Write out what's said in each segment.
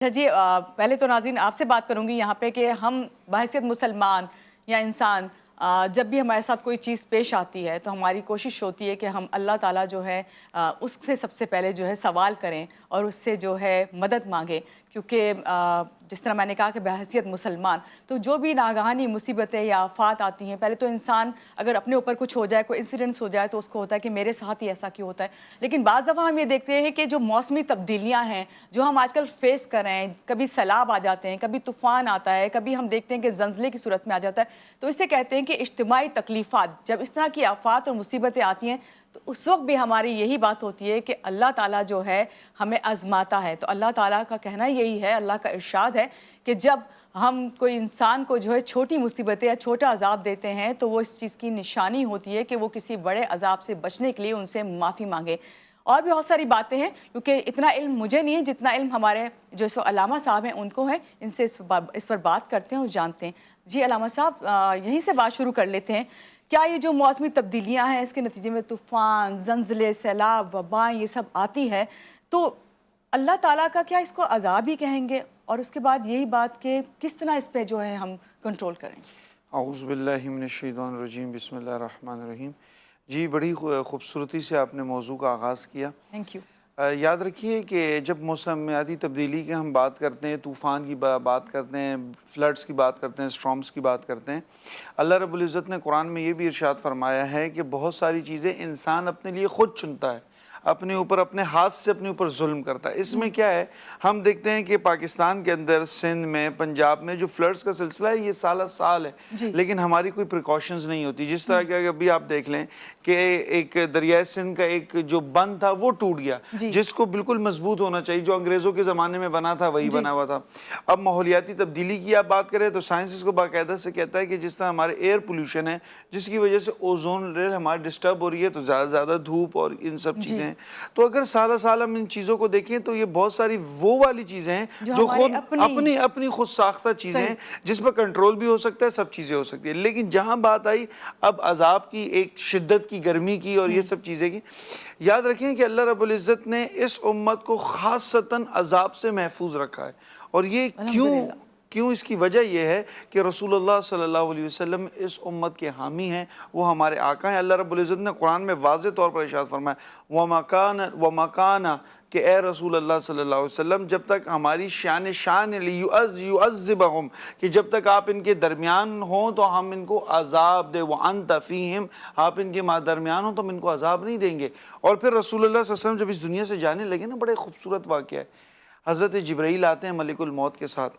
اچھا جی، پہلے تو ناظرین آپ سے بات کروں گی یہاں پہ کہ ہم بحیثیت مسلمان یا انسان جب بھی ہمارے ساتھ کوئی چیز پیش آتی ہے تو ہماری کوشش ہوتی ہے کہ ہم اللہ تعالیٰ جو ہے اس سے سب سے پہلے جو ہے سوال کریں اور اس سے جو ہے مدد مانگیں، کیونکہ جس طرح میں نے کہا کہ بحیثیت مسلمان تو جو بھی ناگہانی مصیبتیں یا آفات آتی ہیں، پہلے تو انسان اگر اپنے اوپر کچھ ہو جائے، کوئی انسیڈنٹس ہو جائے تو اس کو ہوتا ہے کہ میرے ساتھ ہی ایسا کیوں ہوتا ہے. لیکن بعض دفعہ ہم یہ دیکھتے ہیں کہ جو موسمی تبدیلیاں ہیں جو ہم آج کل فیس کر رہے ہیں، کبھی سیلاب آ جاتے ہیں، کبھی طوفان آتا ہے، کبھی ہم دیکھتے ہیں کہ زلزلے کی صورت میں آ جاتا ہے، تو اسے کہتے ہیں کہ اجتماعی تکلیفات. جب اس طرح کی آفات اور مصیبتیں آتی ہیں تو اس وقت بھی ہماری یہی بات ہوتی ہے کہ اللہ تعالیٰ جو ہے ہمیں آزماتا ہے. تو اللہ تعالیٰ کا کہنا یہی ہے، اللہ کا ارشاد ہے کہ جب ہم کوئی انسان کو جو ہے چھوٹی مصیبتیں یا چھوٹا عذاب دیتے ہیں تو وہ اس چیز کی نشانی ہوتی ہے کہ وہ کسی بڑے عذاب سے بچنے کے لیے ان سے معافی مانگے. اور بھی بہت ساری باتیں ہیں، کیونکہ اتنا علم مجھے نہیں ہے جتنا علم ہمارے جو سو علامہ صاحب ہیں ان کو ہے، ان سے اس پر بات کرتے ہیں اور جانتے ہیں. جی علامہ صاحب، یہیں سے بات شروع کر لیتے ہیں. کیا یہ جو موسمی تبدیلیاں ہیں اس کے نتیجے میں طوفان، زلزلے، سیلاب، وبائیں یہ سب آتی ہے تو اللہ تعالیٰ کا کیا اس کو عذاب ہی کہیں گے؟ اور اس کے بعد یہی بات کہ کس طرح اس پہ جو ہے ہم کنٹرول کریں؟ اعوذ باللہ من الشیطان الرجیم، بسم اللہ الرحمن الرحیم. جی بڑی خوبصورتی سے آپ نے موضوع کا آغاز کیا. Thank you. یاد رکھیے کہ جب موسمیاتی تبدیلی کی ہم بات کرتے ہیں، طوفان کی بات کرتے ہیں، فلڈز کی بات کرتے ہیں، اسٹارمز کی بات کرتے ہیں، اللہ رب العزت نے قرآن میں یہ بھی ارشاد فرمایا ہے کہ بہت ساری چیزیں انسان اپنے لیے خود چنتا ہے، اپنے اوپر اپنے ہاتھ سے اپنے اوپر ظلم کرتا ہے. اس میں کیا ہے، ہم دیکھتے ہیں کہ پاکستان کے اندر سندھ میں، پنجاب میں جو فلڈز کا سلسلہ ہے یہ سالہ سال ہے، لیکن ہماری کوئی پریکاشنز نہیں ہوتی. جس طرح کہ ابھی آپ دیکھ لیں کہ ایک دریائے سندھ کا ایک جو بند تھا وہ ٹوٹ گیا، جس کو بالکل مضبوط ہونا چاہیے، جو انگریزوں کے زمانے میں بنا تھا وہی بنا ہوا تھا. اب ماحولیاتی تبدیلی کی آپ بات کریں تو سائنس اس کو باقاعدہ سے کہتا ہے کہ جس طرح ہمارے ایئر پولوشن ہے، جس کی وجہ سے اوزون لیئر ہماری ڈسٹرب ہو رہی ہے، تو زیادہ سے زیادہ دھوپ اور ان سب چیزیں ہیں. تو اگر سالہ سال ہم ان چیزوں کو دیکھیں تو یہ بہت ساری وہ والی چیزیں ہیں جو خود اپنی خود ساختہ چیزیں ہیں جس پر کنٹرول بھی ہو سکتا ہے، سب چیزیں ہو سکتی ہیں. لیکن جہاں بات آئی اب عذاب کی، ایک شدت کی، گرمی کی اور یہ سب چیزیں کی، یاد رکھیں کہ اللہ رب العزت نے اس امت کو خاصتاً عذاب سے محفوظ رکھا ہے. اور یہ کیوں اس کی وجہ یہ ہے کہ رسول اللہ صلی اللہ علیہ وسلم اس امت کے حامی ہیں، وہ ہمارے آقا ہیں. اللہ رب العزت نے قرآن میں واضح طور پر ارشاد فرمایا وَمَا كَانَ کہ اے رسول اللہ صلی اللہ علیہ وسلم، جب تک ہماری شان لِيُعَذِّبَهُمْ کہ جب تک آپ ان کے درمیان ہوں تو ہم ان کو عذاب دے، وَأَنْتَ فِيهِمْ آپ ان کے درمیان ہوں تو ہم ان کو عذاب نہیں دیں گے. اور پھر رسول اللہ صلی اللہ علیہ وسلم جب اس دنیا سے جانے لگے نا، بڑے خوبصورت واقعہ ہے. حضرت جبرائیل آتے ہیں ملک الموت کے ساتھ،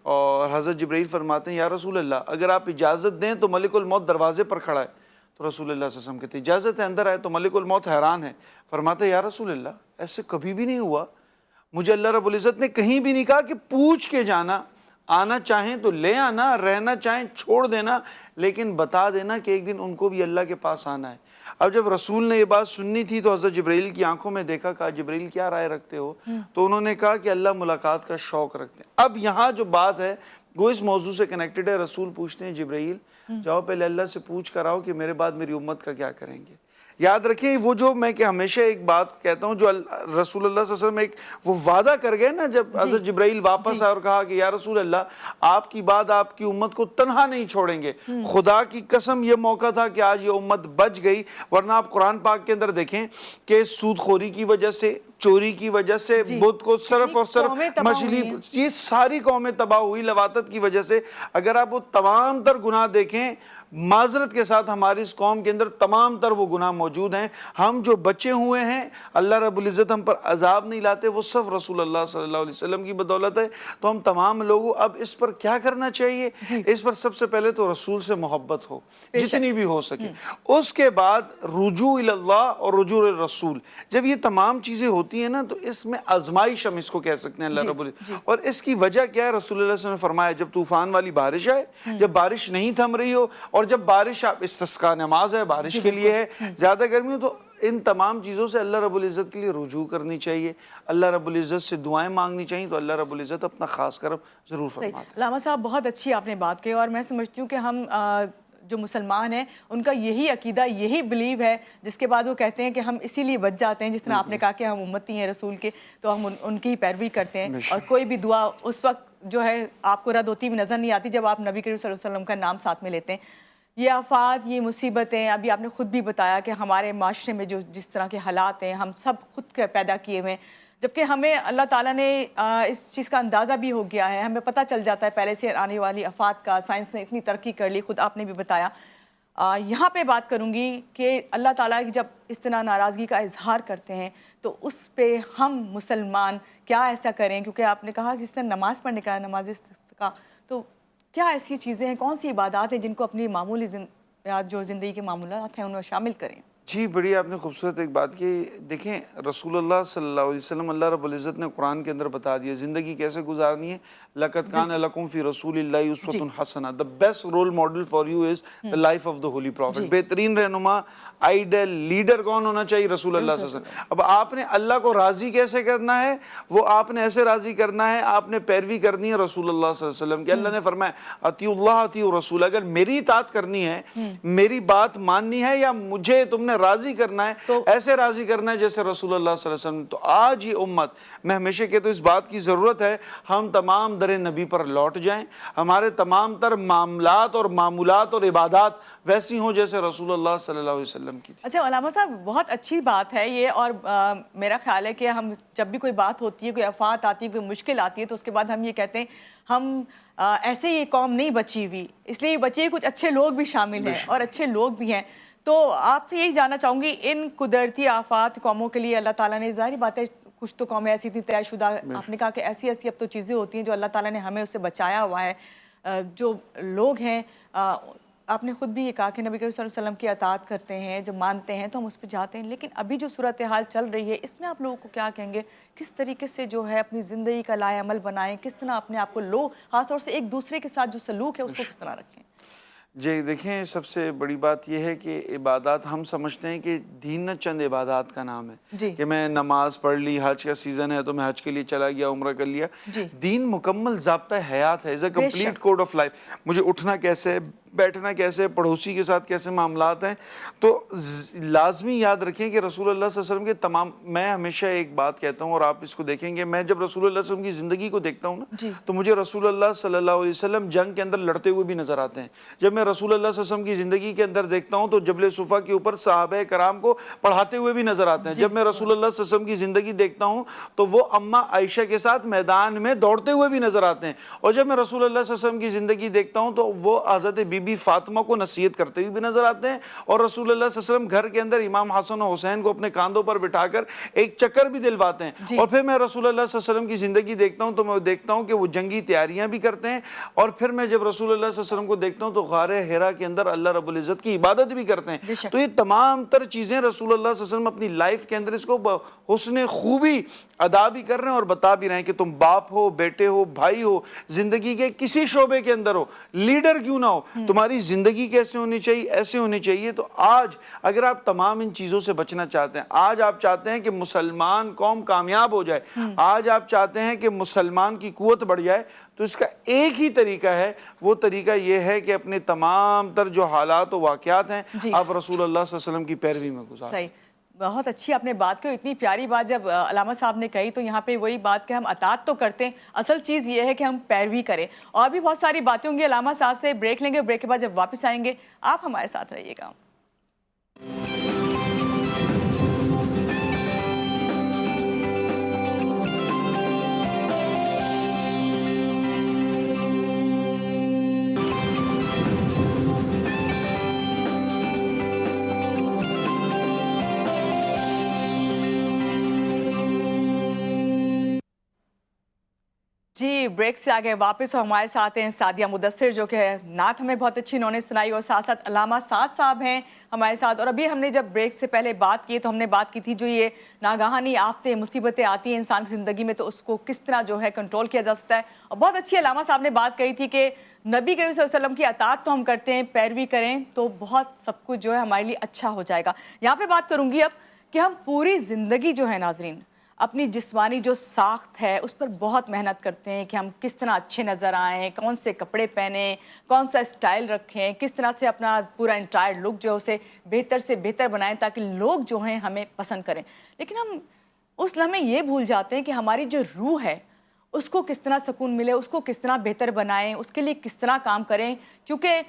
اور حضرت جبرائیل فرماتے ہیں یا رسول اللہ اگر آپ اجازت دیں تو ملک الموت دروازے پر کھڑا ہے. تو رسول اللہ صلی اللہ علیہ وسلم کہتے ہیں اجازت ہے، اندر آئے. تو ملک الموت حیران ہے، فرماتے ہیں یا رسول اللہ ایسے کبھی بھی نہیں ہوا، مجھے اللہ رب العزت نے کہیں بھی نہیں کہا کہ پوچھ کے جانا، آنا چاہیں تو لے آنا، رہنا چاہیں چھوڑ دینا، لیکن بتا دینا کہ ایک دن ان کو بھی اللہ کے پاس آنا ہے. اب جب رسول نے یہ بات سننی تھی تو حضرت جبرائیل کی آنکھوں میں دیکھا، کہا جبرائیل کیا رائے رکھتے ہو؟ تو انہوں نے کہا کہ اللہ ملاقات کا شوق رکھتے ہیں. اب یہاں جو بات ہے وہ اس موضوع سے کنیکٹڈ ہے. رسول پوچھتے ہیں جبرائیل جاؤ پہلے اللہ سے پوچھ کر آؤ کہ میرے بعد میری امت کا کیا کریں گے. یاد رکھیں وہ جو میں کہ ہمیشہ ایک بات کہتا ہوں، جو رسول اللہ صلی اللہ علیہ وسلم ایک وہ وعدہ کر گئے نا، جب حضرت جبرائیل واپس آئے اور کہا کہ یا رسول اللہ آپ کی بعد آپ کی امت کو تنہا نہیں چھوڑیں گے، خدا کی قسم یہ موقع تھا کہ آج یہ امت بچ گئی. ورنہ آپ قرآن پاک کے اندر دیکھیں کہ سود خوری کی وجہ سے، چوری کی وجہ سے، بت کو صرف اور صرف مچھلی، یہ ساری قومیں تباہ ہوئی لواطت کی وجہ سے. اگر آپ وہ تمام تر گناہ دیکھیں، معذرت کے ساتھ ہماری اس قوم کے اندر تمام تر وہ گناہ موجود ہیں. ہم جو بچے ہوئے ہیں اللہ رب العزت ہم پر عذاب نہیں لاتے، وہ صرف رسول اللہ صلی اللہ علیہ وسلم کی بدولت ہے. تو ہم تمام لوگوں اب اس پر کیا کرنا چاہیے؟ اس پر سب سے پہلے تو رسول سے محبت ہو جتنی بھی ہو سکے، اس کے بعد رجوع اللہ اور رجوع الرسول. جب یہ تمام چیزیں ہوتی ہیں نا تو اس میں آزمائش ہم اس کو کہہ سکتے ہیں اللہ رب العزت. اور اس کی وجہ کیا ہے؟ رسول اللہ صلی اللہ علیہ وسلم نے فرمایا جب طوفان والی بارش آئے، جب بارش نہیں تھم رہی ہو، اور جب بارش آپ استسقاء نماز ہے بارش کے لیے ہے، زیادہ گرمی ہو، تو ان تمام چیزوں سے اللہ رب العزت کے لیے رجوع کرنی چاہیے، اللہ رب العزت سے دعائیں مانگنی چاہیے. تو اللہ رب العزت اپنا خاص کرم ضرور فرماتے ہیں. علامہ صاحب بہت اچھی آپ نے بات کی، اور میں سمجھتی ہوں کہ ہم جو مسلمان ہیں ان کا یہی عقیدہ یہی بلیو ہے جس کے بعد وہ کہتے ہیں کہ ہم اسی لیے بچ جاتے ہیں، جس طرح آپ نے کہا کہ ہم امتی ہیں رسول کے تو ہم ان کی ہی پیروی کرتے ہیں، اور کوئی بھی دعا اس وقت جو ہے آپ کو رد ہوتی بھی نظر نہیں آتی جب آپ نبی کریم صلی اللہ علیہ وسلم کا نام ساتھ میں لیتے ہیں۔ یہ آفات، یہ مصیبتیں، ابھی آپ نے خود بھی بتایا کہ ہمارے معاشرے میں جو جس طرح کے حالات ہیں ہم سب خود پیدا کیے ہوئے ہیں، جبکہ ہمیں اللہ تعالیٰ نے اس چیز کا اندازہ بھی ہو گیا ہے، ہمیں پتہ چل جاتا ہے پہلے سے آنے والی آفات کا، سائنس نے اتنی ترقی کر لی، خود آپ نے بھی بتایا۔ یہاں پہ بات کروں گی کہ اللہ تعالیٰ کی جب اس طرح ناراضگی کا اظہار کرتے ہیں تو اس پہ ہم مسلمان کیا ایسا کریں، کیونکہ آپ نے کہا کہ جس نے نماز پڑھنے کا، نماز کا، تو کیا ایسی چیزیں ہیں، کون سی عبادات ہیں جن کو اپنی معمولی جو زندگی کے معمولات ہیں ان میں شامل کریں؟ جی بڑی آپ نے خوبصورت ایک بات کی۔ دیکھیں رسول اللہ صلی اللہ علیہ وسلم، اللہ رب العزت نے قرآن کے اندر بتا دیا زندگی کیسے گزارنی ہے۔ لَقَدْ كَانَ لَكُمْ فِي رَسُولِ اللَّهِ أُسْوَةٌ حَسَنَةٌ، the best role model for you is the life of the holy prophet۔ بہترین رہنما، آئیڈل، لیڈر کون ہونا چاہیے؟ رسول اللہ صلی اللہ علیہ وسلم۔ اب آپ نے اللہ کو راضی کیسے کرنا ہے؟ وہ آپ نے ایسے راضی کرنا ہے، آپ نے پیروی کرنی ہے رسول اللہ صلی اللہ علیہ وسلم کی۔ اللہ نے فرمایا اطیعوا اللہ اطیعوا الرسول، اگر میری اطاعت کرنی ہے، میری بات ماننی ہے، یا مجھے تم نے راضی کرنا ہے، ایسے راضی کرنا ہے جیسے رسول اللہ صلی اللہ علیہ وسلم۔ تو آج یہ امت، میں ہمیشہ کہتا ہوں اس بات کی ضرورت ہے ہم تمام در نبی پر لوٹ جائیں، ہمارے تمام تر معاملات اور معمولات اور عبادات ویسی ہوں جیسے رسول اللہ صلی اللہ علیہ وسلم کی تھی۔ اچھا علامہ صاحب، بہت اچھی بات ہے یہ، اور میرا خیال ہے کہ ہم جب بھی کوئی بات ہوتی ہے، کوئی آفات آتی ہے، کوئی مشکل آتی ہے، تو اس کے بعد ہم یہ کہتے ہیں ہم ایسے یہ قوم نہیں بچی ہوئی، اس لیے بچی ہوئی کچھ اچھے لوگ بھی شامل ہیں اور اچھے لوگ بھی ہیں۔ تو آپ سے یہی جاننا چاہوں گی، ان قدرتی آفات قوموں کے لیے اللہ تعالیٰ نے، ظاہری بات ہے کچھ تو قومیں ایسی تھیں طے شدہ، آپ نے کہا کہ ایسی ایسی اب تو چیزیں ہوتی ہیں جو اللہ تعالیٰ نے ہمیں اس سے بچایا ہوا ہے۔ جو لوگ ہیں، آپ نے خود بھی یہ کہا کہ نبی کریم صلی اللہ علیہ وسلم کی اطاعت کرتے ہیں، جو مانتے ہیں تو ہم اس پہ جاتے ہیں، لیکن ابھی جو صورتحال چل رہی ہے اس میں آپ لوگوں کو کیا کہیں گے؟ کس طریقے سے جو ہے اپنی زندگی کا لائحہ عمل بنائیں، کس طرح اپنے آپ کو لوگ خاص طور سے ایک دوسرے کے ساتھ جو سلوک ہے اس کو کس طرح رکھیں؟ جی دیکھیں، سب سے بڑی بات یہ ہے کہ عبادات، ہم سمجھتے ہیں کہ دین نہ چند عبادات کا نام ہے کہ میں نماز پڑھ لی، حج کا سیزن ہے تو میں حج کے لیے چلا گیا، عمرہ کر لیا۔ دین مکمل ضابطہ حیات ہے، is a complete code of life. مجھے اٹھنا کیسے ہے، بیٹھنا کیسے، پڑوسی کے ساتھ کیسے معاملات ہیں، تو لازمی یاد رکھیں کہ رسول اللہ صلی اللہ علیہ وسلم کے تمام، میں ہمیشہ ایک بات کہتا ہوں اور آپ اس کو دیکھیں گے، میں جب رسول اللہ صلی اللہ علیہ وسلم کی زندگی کو دیکھتا ہوں نا تو مجھے رسول اللہ صلی اللہ علیہ وسلم جنگ کے اندر لڑتے ہوئے بھی نظر آتے ہیں۔ جب میں رسول اللہ صلی اللہ علیہ وسلم کی زندگی کے اندر دیکھتا ہوں تو جبل صفا کے اوپر صحابہ کرام کو پڑھاتے ہوئے بھی نظر آتے ہیں۔ جب میں رسول اللہ صلی اللہ علیہ وسلم کی زندگی دیکھتا ہوں تو وہ اماں عائشہ کے ساتھ میدان میں دوڑتے ہوئے بھی نظر آتے ہیں۔ اور جب میں رسول اللہ صلی اللہ علیہ وسلم کی زندگی دیکھتا ہوں تو وہ حضرت بی بی فاطمہ کو نصیحت کرتے ہوئے بھی نظر آتے ہیں، اور رسول اللہ صلی اللہ علیہ وسلم گھر کے اندر امام حسن و حسین کو اپنے کاندھوں پر بٹھا کر ایک چکر بھی دلواتے ہیں۔ اور پھر میں رسول اللہ صلی اللہ علیہ وسلم کی زندگی دیکھتا ہوں تو میں دیکھتا ہوں کہ وہ جنگی تیاریاں بھی کرتے ہیں، اور پھر میں جب رسول اللہ صلی اللہ علیہ وسلم کو دیکھتا ہوں تو غار حرا کے اندر اللہ رب العزت کی عبادت بھی کرتے ہیں۔ تو یہ تمام تر چیزیں رسول اللہ صلی اللہ علیہ وسلم اپنی لائف کے اندر اس کو حسن خوبی ادا بھی کر رہے ہیں اور بتا بھی رہے ہیں کہ تم باپ ہو، بیٹے ہو، بھائی ہو، زندگی کے کسی شعبے کے اندر ہو، لیڈر کیوں نہ ہو، تمہاری زندگی کیسے ہونی چاہیے، ایسے ہونی چاہیے۔ تو آج اگر آپ تمام ان چیزوں سے بچنا چاہتے ہیں، آج آپ چاہتے ہیں کہ مسلمان قوم کامیاب ہو جائے، آج آپ چاہتے ہیں کہ مسلمان کی قوت بڑھ جائے، تو اس کا ایک ہی طریقہ ہے، وہ طریقہ یہ ہے کہ اپنے تمام تر جو حالات و واقعات ہیں آپ رسول اللہ صلی اللہ علیہ وسلم کی پیروی میں گزاریں۔ صحیح، بہت اچھی آپ نے بات کی، اتنی پیاری بات جب علامہ صاحب نے کہی تو یہاں پہ وہی بات کہ ہم اطاعت تو کرتے ہیں، اصل چیز یہ ہے کہ ہم پیروی کریں۔ اور بھی بہت ساری باتیں ہوں گی، علامہ صاحب سے بریک لیں گے، بریک کے بعد جب واپس آئیں گے آپ ہمارے ساتھ رہیے گا۔ جی بریک سے آگے واپس ہمارے ساتھ ہیں سعدیہ مدثر، جو کہ نعت ہمیں بہت اچھی انہوں نے سنائی، اور ساتھ ساتھ علامہ سعد صاحب ہیں ہمارے ساتھ۔ اور ابھی ہم نے جب بریک سے پہلے بات کی تو ہم نے بات کی تھی جو یہ ناگہانی آفتیں، مصیبتیں آتی ہیں انسان کی زندگی میں تو اس کو کس طرح جو ہے کنٹرول کیا جا سکتا ہے، اور بہت اچھی علامہ صاحب نے بات کہی تھی کہ نبی کریم صلی اللہ علیہ وسلم کی اطاعت تو ہم کرتے ہیں، پیروی کریں تو بہت سب کچھ جو ہے ہمارے لیے اچھا ہو جائے گا۔ یہاں پہ بات کروں گی اب کہ ہم پوری زندگی جو ہے ناظرین اپنی جسمانی جو ساخت ہے اس پر بہت محنت کرتے ہیں کہ ہم کس طرح اچھے نظر آئیں، کون سے کپڑے پہنیں، کون سا اسٹائل رکھیں، کس طرح سے اپنا پورا انٹائر لک جو ہے اسے بہتر سے بہتر بنائیں تاکہ لوگ جو ہیں ہمیں پسند کریں. لیکن ہم اس لمحے یہ بھول جاتے ہیں کہ ہماری جو روح ہے اس کو کس طرح سکون ملے، اس کو کس طرح بہتر بنائیں، اس کے لیے کس طرح کام کریں. کیونکہ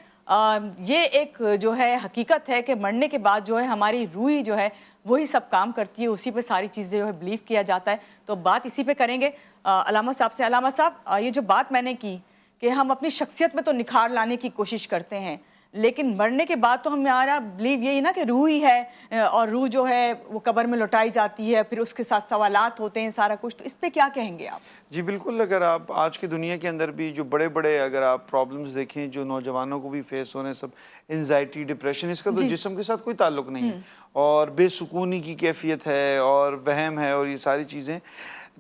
یہ ایک جو ہے حقیقت ہے کہ مرنے کے بعد جو ہے ہماری روح ہی جو ہے وہی سب کام کرتی ہے، اسی پہ ساری چیزیں جو ہے بلیو کیا جاتا ہے. تو بات اسی پہ کریں گے علامہ صاحب سے. علامہ صاحب، یہ جو بات میں نے کی کہ ہم اپنی شخصیت میں تو نکھار لانے کی کوشش کرتے ہیں، لیکن مرنے کے بعد تو ہمارا بلیو یہی نا کہ روح ہی ہے، اور روح جو ہے وہ قبر میں لوٹائی جاتی ہے، پھر اس کے ساتھ سوالات ہوتے ہیں سارا کچھ. تو اس پہ کیا کہیں گے آپ؟ جی بالکل، اگر آپ آج کی دنیا کے اندر بھی جو بڑے بڑے اگر آپ پرابلمز دیکھیں جو نوجوانوں کو بھی فیس ہو رہے ہیں، سب انزائٹی، ڈپریشن، اس کا تو جسم کے ساتھ کوئی تعلق نہیں ہے، اور بے سکونی کی کیفیت ہے اور وہم ہے، اور یہ ساری چیزیں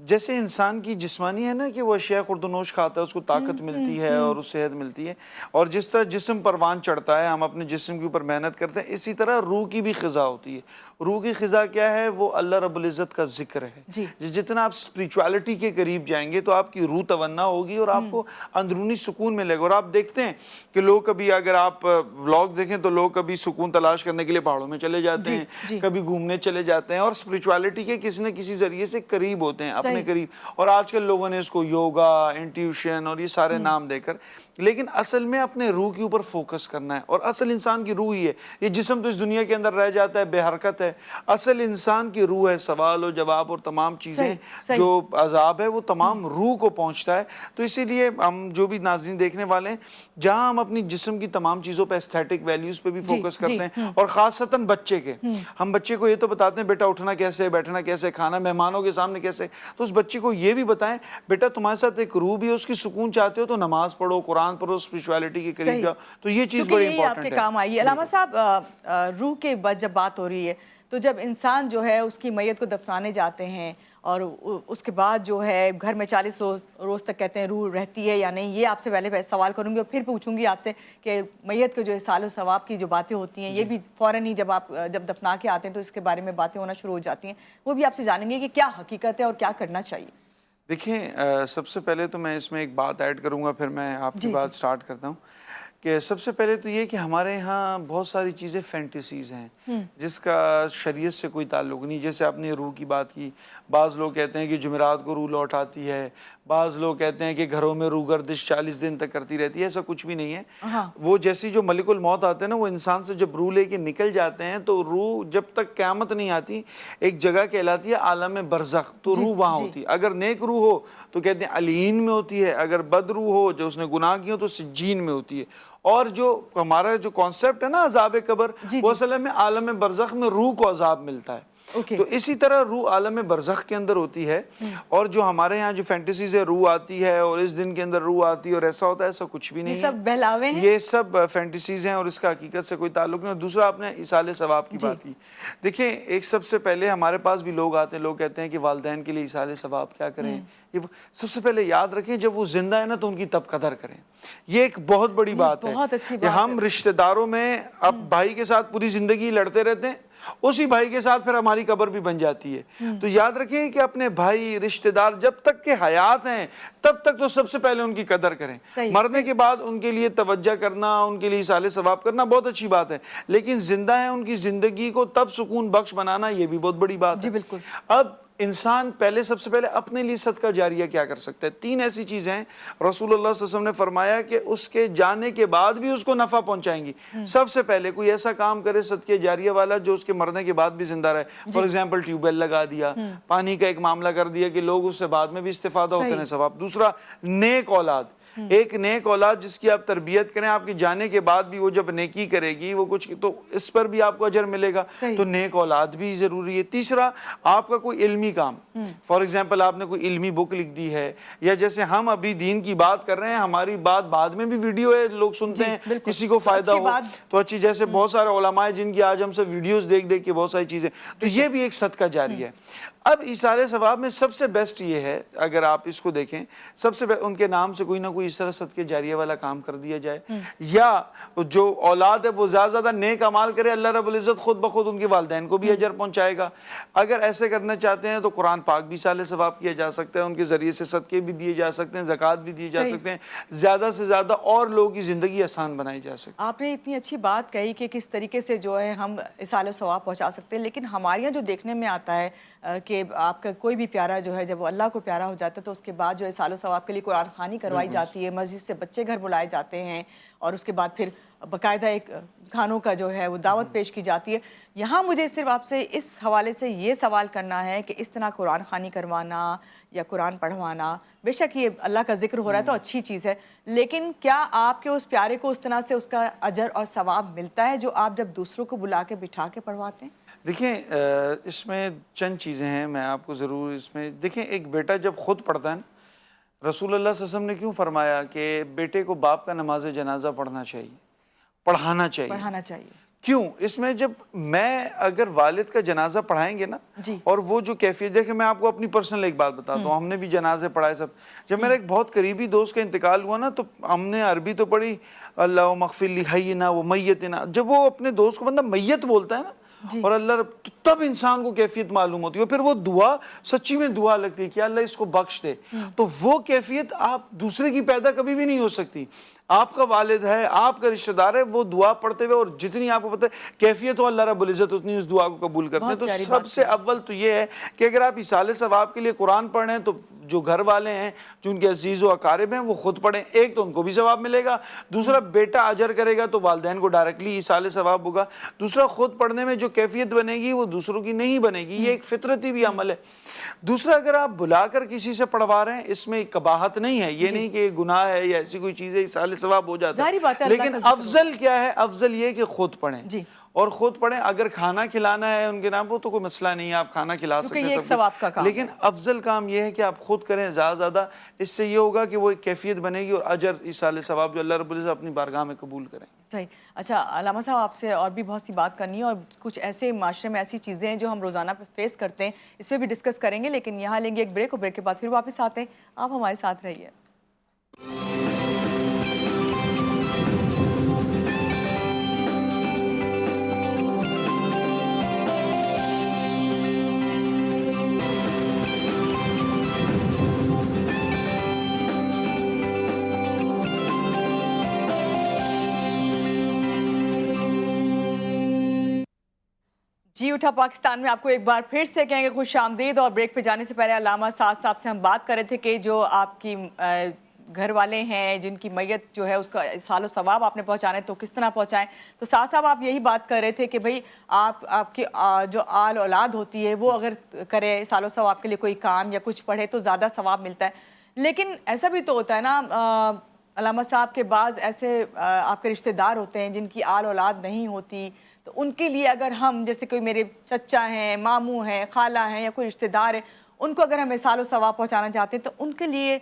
جیسے انسان کی جسمانی ہے نا کہ وہ اشیاء خوردنوش کھاتا ہے، اس کو طاقت ملتی ہے اور اس صحت ملتی ہے، اور جس طرح جسم پروان چڑھتا ہے، ہم اپنے جسم کے اوپر محنت کرتے ہیں، اسی طرح روح کی بھی غذا ہوتی ہے. روح کی غذا کیا ہے؟ وہ اللہ رب العزت کا ذکر ہے. جتنا آپ اسپریچوالٹی کے قریب جائیں گے تو آپ کی روح توانا ہوگی اور آپ کو اندرونی سکون ملے گا. اور آپ دیکھتے ہیں کہ لوگ کبھی اگر آپ ولاگ دیکھیں تو لوگ کبھی سکون تلاش کرنے کے لیے پہاڑوں میں چلے جاتے ہیں، کبھی گھومنے چلے جاتے ہیں، اور اسپریچوالٹی کے کسی نہ کسی ذریعے سے قریب ہوتے ہیں اپنے قریب. اور آج کل لوگوں نے اس کو یوگا، انٹیوشن اور یہ سارے نام دے کر، لیکن اصل میں اپنے روح کے اوپر فوکس کرنا ہے. اور اصل انسان کی روح ہی ہے. یہ جسم تو اس دنیا کے اندر رہ جاتا ہے، بے حرکت ہے. اصل انسان کی روح ہے. سوال و جواب اور تمام چیزیں جو عذاب ہے وہ تمام روح کو پہنچتا ہے. تو اسی لیے ہم جو بھی ناظرین دیکھنے والے ہیں، جہاں ہم اپنی جسم کی تمام چیزوں پہ ایستھیٹک ویلیوز پہ بھی فوکس کرتے ہیں، اور خاصتاً بچے کے، ہم بچے کو یہ تو بتاتے ہیں بیٹا اٹھنا کیسے، بیٹھنا کیسے، کھانا مہمانوں کے سامنے کیسے، تو اس بچے کو یہ بھی بتائیں بیٹا تمہارے ساتھ ایک روح بھی ہے، اس کی سکون چاہتے ہو تو نماز پڑھو، قرآن پڑھو، اسپریچوالٹی کے قریب جاؤ. تو یہ چیز بڑی یہی آپ کے امپورٹنٹ ہے. کام آئی ہے. علامہ صاحب، روح کے بعد جب بات ہو رہی ہے تو جب انسان جو ہے اس کی میت کو دفنانے جاتے ہیں اور اس کے بعد جو ہے گھر میں 40 روز تک کہتے ہیں روح رہتی ہے یا نہیں، یہ آپ سے پہلے سوال کروں گی اور پھر پوچھوں گی آپ سے کہ میت کے جو سال و ثواب کی جو باتیں ہوتی ہیں، یہ بھی فوراً ہی جب دفنا کے آتے ہیں تو اس کے بارے میں باتیں ہونا شروع ہو جاتی ہیں، وہ بھی آپ سے جانیں گے کہ کیا حقیقت ہے اور کیا کرنا چاہیے. دیکھیں، سب سے پہلے تو میں اس میں ایک بات ایڈ کروں گا، پھر میں آپ کی بات سٹارٹ کرتا ہوں کہ سب سے پہلے تو یہ کہ ہمارے ہاں بہت ساری چیزیں فینٹیسیز ہیں جس کا شریعت سے کوئی تعلق نہیں. جیسے آپ نے روح کی بات کی، بعض لوگ کہتے ہیں کہ جمعرات کو روح لوٹ آتی ہے، بعض لوگ کہتے ہیں کہ گھروں میں روح گردش 40 دن تک کرتی رہتی ہے. ایسا کچھ بھی نہیں ہے. وہ جیسی جو ملک الموت آتے ہیں نا، وہ انسان سے جب روح لے کے نکل جاتے ہیں تو روح جب تک قیامت نہیں آتی ایک جگہ کہلاتی ہے عالم برزخ. تو روح وہاں ہوتی ہے. اگر نیک روح ہو تو کہتے ہیں علیین میں ہوتی ہے، اگر بد روح ہو جو اس نے گناہ کی ہو تو سجین میں ہوتی ہے. اور جو ہمارا جو کانسیپٹ ہے نا عذاب قبر، وہ اصل میں عالم برزخ میں روح کو عذاب ملتا ہے. تو اسی طرح روح عالم برزخ کے اندر ہوتی ہے. اور جو ہمارے یہاں جو فینٹیسیز ہے، روح آتی ہے اور اس دن کے اندر روح آتی ہے اور ایسا ہوتا ہے، ایسا کچھ بھی نہیں ہے. یہ سب بہلاوے ہیں، یہ سب فینٹیسیز ہیں اور اس کا حقیقت سے کوئی تعلق نہیں. دوسرا آپ نے ایصال ثواب کی بات کی. دیکھیں، ایک سب سے پہلے ہمارے پاس بھی لوگ آتے ہیں، لوگ کہتے ہیں کہ والدین کے لیے ایصال ثواب کیا کریں. یہ سب سے پہلے یاد رکھیں جب وہ زندہ ہے نا تو ان کی تب قدر کریں. یہ ایک بہت بڑی بات ہے. بہت اچھی کہ ہم رشتہ داروں میں اب بھائی کے ساتھ پوری زندگی لڑتے رہتے ہیں، اسی بھائی کے ساتھ پھر ہماری قبر بھی بن جاتی ہے. تو یاد رکھیں کہ اپنے بھائی رشتہ دار جب تک کہ حیات ہیں تب تک تو سب سے پہلے ان کی قدر کریں. مرنے کے بعد ان کے لیے توجہ کرنا، ان کے لیے ایصال ثواب کرنا بہت اچھی بات ہے، لیکن زندہ ہیں ان کی زندگی کو تب سکون بخش بنانا یہ بھی بہت بڑی بات ہے. بالکل. اب انسان سب سے پہلے اپنے لیے صدقہ جاریہ کیا کر سکتا ہے؟ 3 ایسی چیزیں ہیں رسول اللہ صلی اللہ علیہ وسلم نے فرمایا کہ اس کے جانے کے بعد بھی اس کو نفع پہنچائیں گی. سب سے پہلے کوئی ایسا کام کرے صدقہ جاریہ والا جو اس کے مرنے کے بعد بھی زندہ رہے. فار ایگزامپل ٹیوب ویل لگا دیا، پانی کا ایک معاملہ کر دیا کہ لوگ اس سے بعد میں بھی استفادہ ہوتے ہیں ثواب. دوسرا نیک اولاد، ایک نیک اولاد جس کی آپ تربیت کریں، آپ کے جانے کے بعد بھی وہ جب نیکی کرے گی وہ کچھ تو اس پر بھی آپ کو اجر ملے گا. تو نیک اولاد بھی ضروری ہے. تیسرا آپ کا کوئی علمی کام، فار ایگزامپل آپ نے کوئی علمی بک لکھ دی ہے، یا جیسے ہم ابھی دین کی بات کر رہے ہیں، ہماری بات بعد میں بھی ویڈیو ہے، لوگ سنتے ہیں، کسی کو فائدہ ہو تو اچھی. جیسے بہت سارے علماء جن کی آج ہم سے ویڈیوز دیکھ دیکھ کے بہت ساری چیزیں، تو یہ بھی ایک صدقہ جاریہ ہے. اب ایصال ثواب میں سب سے بیسٹ یہ ہے، اگر آپ اس کو دیکھیں، سب سے ان کے نام سے کوئی نہ کوئی اس طرح صدقے جاریہ والا کام کر دیا جائے، یا جو اولاد ہے وہ زیادہ زیادہ نیک اعمال کرے، اللہ رب العزت خود بخود ان کے والدین کو بھی اجر پہنچائے گا۔ اگر ایسے کرنا چاہتے ہیں تو قرآن پاک بھی ایصال ثواب کیا جا سکتا ہے، ان کے ذریعے سے صدقے بھی دیے جا سکتے ہیں، زکوٰۃ بھی دیے جا سکتے ہیں، زیادہ سے زیادہ اور لوگوں کی زندگی آسان بنائی جا سکتی ہے۔ آپ نے اتنی اچھی بات کہی کہ کس طریقے سے جو ہے ہم ایصال ثواب پہنچا سکتے ہیں، لیکن ہمارے یہاں جو دیکھنے میں آتا ہے کہ آپ کا کوئی بھی پیارا جو ہے جب وہ اللہ کو پیارا ہو جاتا ہے تو اس کے بعد جو ایصال ثواب کے لیے قرآن خوانی کروائی جاتی ہے، مسجد سے بچے گھر بلائے جاتے ہیں، اور اس کے بعد پھر باقاعدہ ایک کھانوں کا جو ہے وہ دعوت پیش کی جاتی ہے۔ یہاں مجھے صرف آپ سے اس حوالے سے یہ سوال کرنا ہے کہ اس طرح قرآن خوانی کروانا یا قرآن پڑھوانا، بے شک یہ اللہ کا ذکر ہو رہا ہے تو اچھی چیز ہے، لیکن کیا آپ کے اس پیارے کو اس طرح سے اس کا اجر اور ثواب ملتا ہے جو آپ جب دوسروں کو بلا کے بٹھا کے پڑھواتے ہیں؟ دیکھیں اس میں چند چیزیں ہیں، میں آپ کو ضرور اس میں دیکھیں، ایک بیٹا جب خود پڑھتا ہے نا، رسول اللہ صلی اللہ علیہ وسلم نے کیوں فرمایا کہ بیٹے کو باپ کا نماز جنازہ پڑھنا چاہیے، پڑھانا چاہیے۔ کیوں؟ اس میں جب میں اگر والد کا جنازہ پڑھائیں گے نا، اور وہ جو کیفیت، دیکھیں میں آپ کو اپنی پرسنل ایک بات بتاتا ہوں، ہم نے بھی جنازے پڑھائے سب۔ جب میرا ایک بہت قریبی دوست کا انتقال ہوا نا، تو ہم نے عربی تو پڑھی، اللہم اغفر لحینا و میتنا، جب وہ اپنے دوست کو بندہ میت بولتا ہے نا، اور اللہ رب، تب انسان کو کیفیت معلوم ہوتی ہے، اور پھر وہ دعا سچی میں دعا لگتی ہے کہ اللہ اس کو بخش دے، تو وہ کیفیت آپ دوسرے کی پیدا کبھی بھی نہیں ہو سکتی۔ آپ کا والد ہے، آپ کا رشتہ دار ہے، وہ دعا پڑھتے ہوئے، اور جتنی آپ کو پتہ ہے کیفیت ہو اللہ رب العزت اتنی اس دعا کو قبول کرتے ہیں۔ تو سب سے اول تو یہ ہے کہ اگر آپ ایصال ثواب کے لیے قرآن پڑھ رہے ہیں تو جو گھر والے ہیں، جو ان کے عزیز و اقارب ہیں، وہ خود پڑھیں، ایک تو ان کو بھی ثواب ملے گا، دوسرا بیٹا اجر کرے گا تو والدین کو ڈائریکٹلی ایصال ثواب ہوگا، دوسرا خود پڑھنے میں جو کیفیت بنے گی وہ دوسروں کی نہیں بنے گی، یہ ایک فطرتی بھی عمل ہے۔ دوسرا، اگر آپ بلا کر کسی سے پڑھوا رہے ہیں، اس میں ایک قباحت نہیں ہے، یہ نہیں کہ گناہ ہے یا ایسی کوئی چیز ہے، ایصال ثواب ہو جاتا ہے، لیکن افضل کیا ہے؟ افضل یہ کہ خود پڑھیں، اور خود پڑھیں۔ اگر کھانا کھلانا ہے ان کے نام، وہ تو کوئی مسئلہ نہیں ہے، آپ کھانا کھلا سکتے ہیں سب کو، لیکن افضل کام یہ ہے کہ آپ خود کریں زیادہ زیادہ، اس سے یہ ہوگا کہ وہ ایک کیفیت بنے گی اور اجر ایصال ثواب جو اللہ رب العزت اپنی بارگاہ میں قبول کریں۔ صحیح۔ اچھا علامہ صاحب، آپ سے اور بھی بہت سی بات کرنی ہے، اور کچھ ایسے معاشرے میں ایسی چیزیں ہیں جو ہم روزانہ پہ فیس کرتے ہیں، اس پہ بھی ڈسکس کریں گے، لیکن یہاں لیں گے ایک بریک، اور بریک کے بعد پھر واپس آتے ہیں، آپ ہمارے ساتھ رہیے۔ جی اٹھا پاکستان میں آپ کو ایک بار پھر سے کہیں گے خوش آمدید، اور بریک پہ جانے سے پہلے علامہ سعد صاحب سے ہم بات کر رہے تھے کہ جو آپ کی گھر والے ہیں جن کی میت جو ہے اس کا ایصال ثواب آپ نے پہنچانا ہے تو کس طرح پہنچائیں، تو سعد صاحب آپ یہی بات کر رہے تھے کہ بھئی آپ کی جو آل اولاد ہوتی ہے وہ اگر کرے ایصال ثواب کے لیے کوئی کام یا کچھ پڑھے تو زیادہ ثواب ملتا ہے، لیکن ایسا بھی تو ہوتا ہے نا علامہ صاحب کے بعض ایسے آپ کے رشتہ دار ہوتے ہیں جن کی آل اولاد نہیں ہوتی، تو ان کے لیے اگر ہم، جیسے کوئی میرے چچا ہیں، ماموں ہیں، خالہ ہیں، یا کوئی رشتہ دار ہے، ان کو اگر ہم ایصال ثواب پہنچانا چاہتے ہیں تو ان کے لیے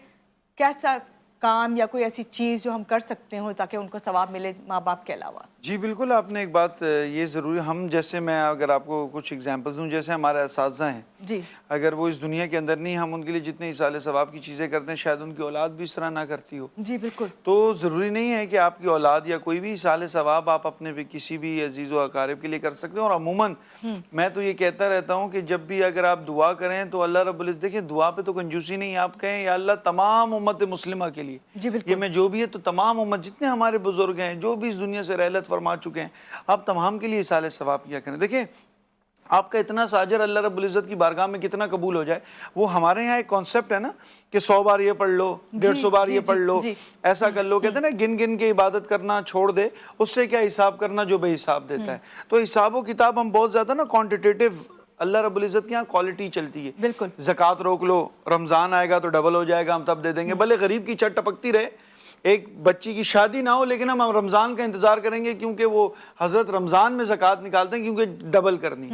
کیسا کام یا کوئی ایسی چیز جو ہم کر سکتے ہوں تاکہ ان کو ثواب ملے ماں باپ کے علاوہ؟ جی بالکل، آپ نے ایک بات یہ ضروری، ہم جیسے میں اگر آپ کو کچھ ایگزامپلز دوں، جیسے ہمارے اساتذہ ہیں، جی اگر وہ اس دنیا کے اندر نہیں، ہم ان کے لیے جتنے ایصال ثواب کی چیزیں کرتے ہیں شاید ان کی اولاد بھی اس طرح نہ کرتی ہو۔ جی بالکل۔ تو ضروری نہیں ہے کہ آپ کی اولاد یا کوئی بھی ایصال ثواب آپ اپنے کسی بھی عزیز و اقارب کے لیے کر سکتے ہیں، اور عموماً میں تو یہ کہتا رہتا ہوں کہ جب بھی اگر آپ دعا کریں تو اللہ رب العزت، دیکھیں دعا پہ تو کنجوسی نہیں، آپ کہیں یا اللہ تمام امت مسلمہ کے لیے، جی بالکل، یہ میں جو بھی ہے تو تمام امت، جتنے ہمارے بزرگ ہیں جو بھی اس دنیا سے رحلت فرما چکے ہیں، آپ تمام کے لیے ایصال ثواب کیا کریں۔ دیکھیں آپ کا اتنا ساجر اللہ رب العزت کی بارگاہ میں کتنا قبول ہو جائے، وہ ہمارے یہاں ایک کانسیپٹ ہے نا کہ 100 بار یہ پڑھ لو، 150 بار یہ پڑھ لو، ایسا کر لو، کہتے ہیں نا گن گن کے عبادت کرنا چھوڑ دے، اس سے کیا حساب کرنا جو بے حساب دیتا ہے۔ تو حساب و کتاب ہم بہت زیادہ نا کوانٹیٹیو، اللہ رب العزت کے یہاں کوالٹی چلتی ہے۔ بالکل، زکوٰۃ روک لو، رمضان آئے گا تو ڈبل ہو جائے گا، ہم تب دے دیں گے، بھلے غریب کی چھٹ ٹپکتی رہے، ایک بچی کی شادی نہ ہو لیکن ہم رمضان کا انتظار کریں گے کیونکہ وہ حضرت رمضان میں زکوٰۃ نکالتے ہیں کیونکہ ڈبل کرنی۔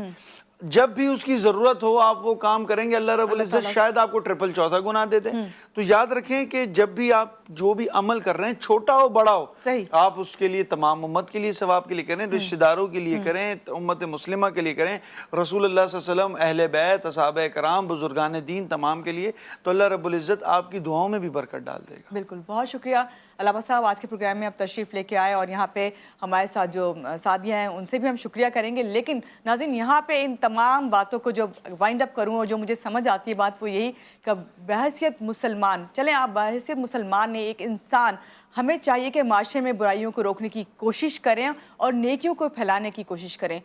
جب بھی اس کی ضرورت ہو آپ وہ کام کریں گے، اللہ رب العزت شاید آپ کو ٹرپل چوتھا گناہ دے دیں۔ تو یاد رکھیں کہ جب بھی آپ جو بھی عمل کر رہے ہیں، چھوٹا ہو بڑا ہو، صحیح۔ آپ اس کے لیے تمام امت کے لیے ثواب کے لیے کریں، رشتہ داروں کے لیے کریں، امت مسلمہ کے لیے کریں، رسول اللہ صلی اللہ علیہ وسلم، اہل بیت، صحابہ کرام، بزرگان دین تمام کے لیے، تو اللہ رب العزت آپ کی دعاؤں میں بھی برکت ڈال دے گا۔ بالکل، بہت شکریہ علامہ صاحب، آج کے پروگرام میں آپ تشریف لے کے آئے اور یہاں پہ ہمارے ساتھ جو ساتھیاں ہیں ان سے بھی ہم شکریہ کریں گے۔ لیکن ناظرین، یہاں پہ ان تمام باتوں کو جو وائنڈ اپ کروں اور جو مجھے سمجھ آتی ہے بات وہ یہی کہ بحیثیت مسلمان، چلیں آپ بحیثیت مسلمان نے ایک انسان، ہمیں چاہیے کہ معاشرے میں برائیوں کو روکنے کی کوشش کریں اور نیکیوں کو پھیلانے کی کوشش کریں۔